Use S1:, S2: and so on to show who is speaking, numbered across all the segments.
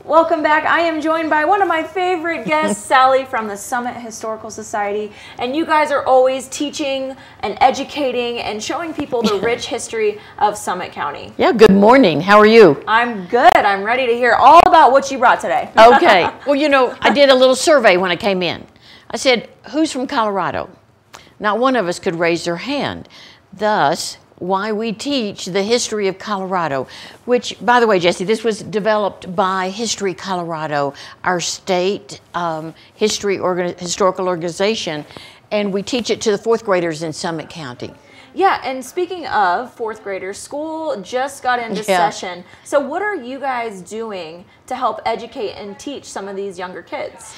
S1: Welcome back. I am joined by one of my favorite guests, Sally from the Summit Historical Society. And you guys are always teaching and educating and showing people the rich history of Summit County.
S2: Yeah, good morning. How are you?
S1: I'm good. I'm ready to hear all about what you brought today.
S2: Okay. Well, you know, I did a little survey when I came in. I said, who's from Colorado? Not one of us could raise their hand. Thus, why we teach the history of Colorado, which, by the way, Jesse, this was developed by History Colorado, our state historical organization, and we teach it to the fourth graders in Summit County.
S1: Yeah, and speaking of fourth graders, school just got into session. So what are you guys doing to help educate and teach some of these younger kids?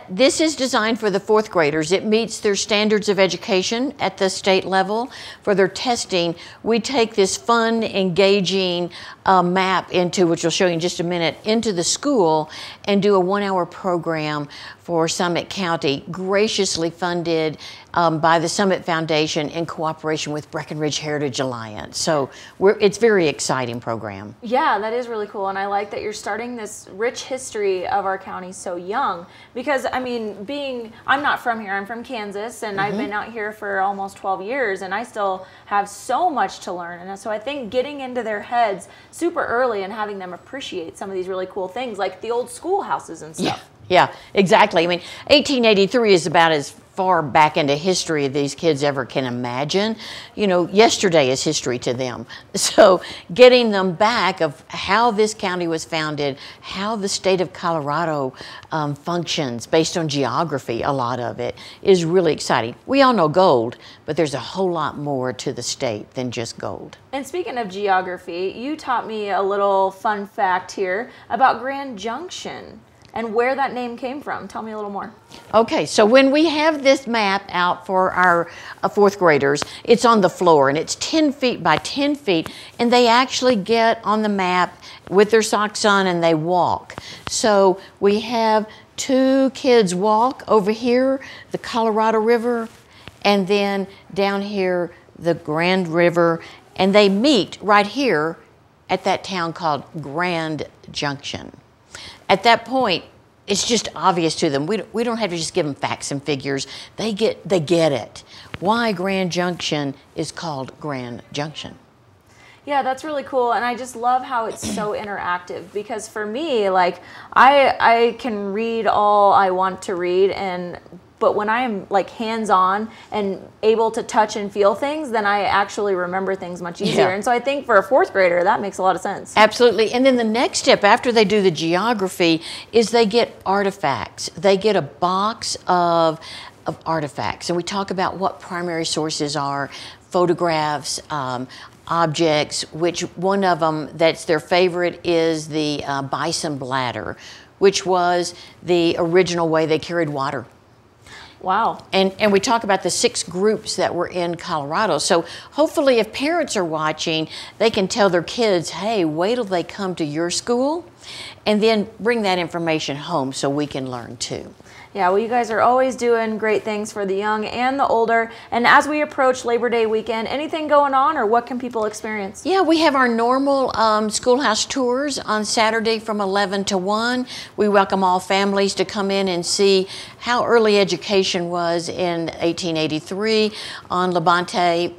S2: This is designed for the fourth graders. It meets their standards of education at the state level. For their testing, we take this fun, engaging map into, which we'll show you in just a minute, into the school and do a 1-hour program for Summit County, graciously funded by the Summit Foundation in cooperation with Breckenridge Heritage Alliance. So it's a very exciting program.
S1: Yeah, that is really cool. And I like that you're starting this rich history of our county so young. Because, I mean, I'm not from here. I'm from Kansas, and I've been out here for almost 12 years, and I still have so much to learn. And so I think getting into their heads super early and having them appreciate some of these really cool things, like the old schoolhouses and stuff.
S2: Yeah, exactly. I mean, 1883 is about as far back into history these kids ever can imagine. You know, yesterday is history to them. So getting them back of how this county was founded, how the state of Colorado functions based on geography, a lot of it, is really exciting. We all know gold, but there's a whole lot more to the state than just gold.
S1: And speaking of geography, you taught me a little fun fact here about Grand Junction and where that name came from. Tell me a little more.
S2: Okay, so when we have this map out for our fourth graders, it's on the floor and it's 10 feet by 10 feet, and they actually get on the map with their socks on and they walk. So we have 2 kids walk over here, the Colorado River, and then down here, the Grand River, and they meet right here at that town called Grand Junction. At that point, it's just obvious to them. We don't have to just give them facts and figures. They get it. Why Grand Junction is called Grand Junction.
S1: Yeah, that's really cool, and I just love how it's so interactive, because for me, like, I can read all I want to read, but when I am like hands-on and able to touch and feel things, then I actually remember things much easier. And so I think for a fourth grader, that makes a lot of sense.
S2: Absolutely. And then the next step after they do the geography is they get artifacts. They get a box of artifacts. And we talk about what primary sources are, photographs, objects, which one of them that's their favorite is the bison bladder, which was the original way they carried water.
S1: Wow.
S2: And we talk about the 6 groups that were in Colorado. So hopefully if parents are watching, they can tell their kids, hey, wait till they come to your school, and then bring that information home so we can learn too.
S1: Yeah, well, you guys are always doing great things for the young and the older. And as we approach Labor Day weekend, anything going on, or what can people experience?
S2: Yeah, we have our normal schoolhouse tours on Saturday from 11 to 1. We welcome all families to come in and see how early education was in 1883 on Labonte,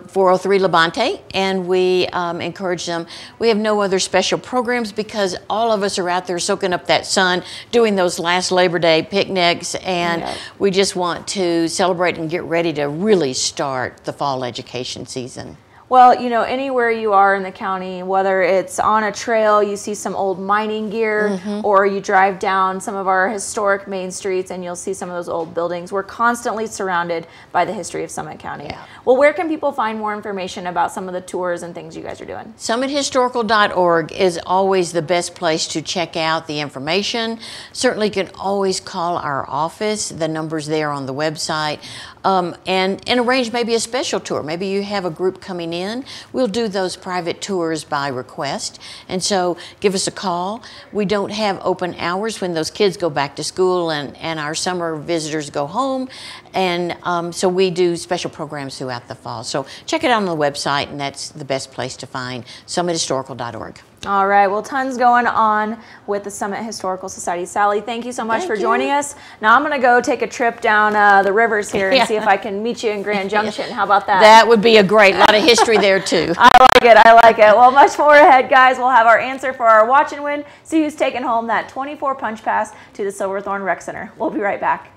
S2: 403 Labonte, and we encourage them. We have no other special programs because all of us are out there soaking up that sun, doing those last Labor Day picnics, and we just want to celebrate and get ready to really start the fall education season.
S1: Well, you know, anywhere you are in the county, whether it's on a trail, you see some old mining gear, or you drive down some of our historic main streets and you'll see some of those old buildings. We're constantly surrounded by the history of Summit County. Yeah. Well, where can people find more information about some of the tours and things you guys are doing?
S2: SummitHistorical.org is always the best place to check out the information. Certainly you can always call our office. The number's there on the website. And arrange maybe a special tour. Maybe you have a group coming in. We'll do those private tours by request. And so give us a call. We don't have open hours when those kids go back to school and our summer visitors go home. And so we do special programs throughout the fall. So check it out on the website, and that's the best place to find SummitHistorical.org.
S1: All right, well, tons going on with the Summit Historical Society. Sally, thank you so much for joining us. Now I'm going to go take a trip down the rivers here and see if I can meet you in Grand Junction. How about that?
S2: That would be a great lot of history there, too.
S1: I like it. I like it. Well, much more ahead, guys. We'll have our answer for our watch and win. See who's taking home that 24 punch pass to the Silverthorne Rec Center. We'll be right back.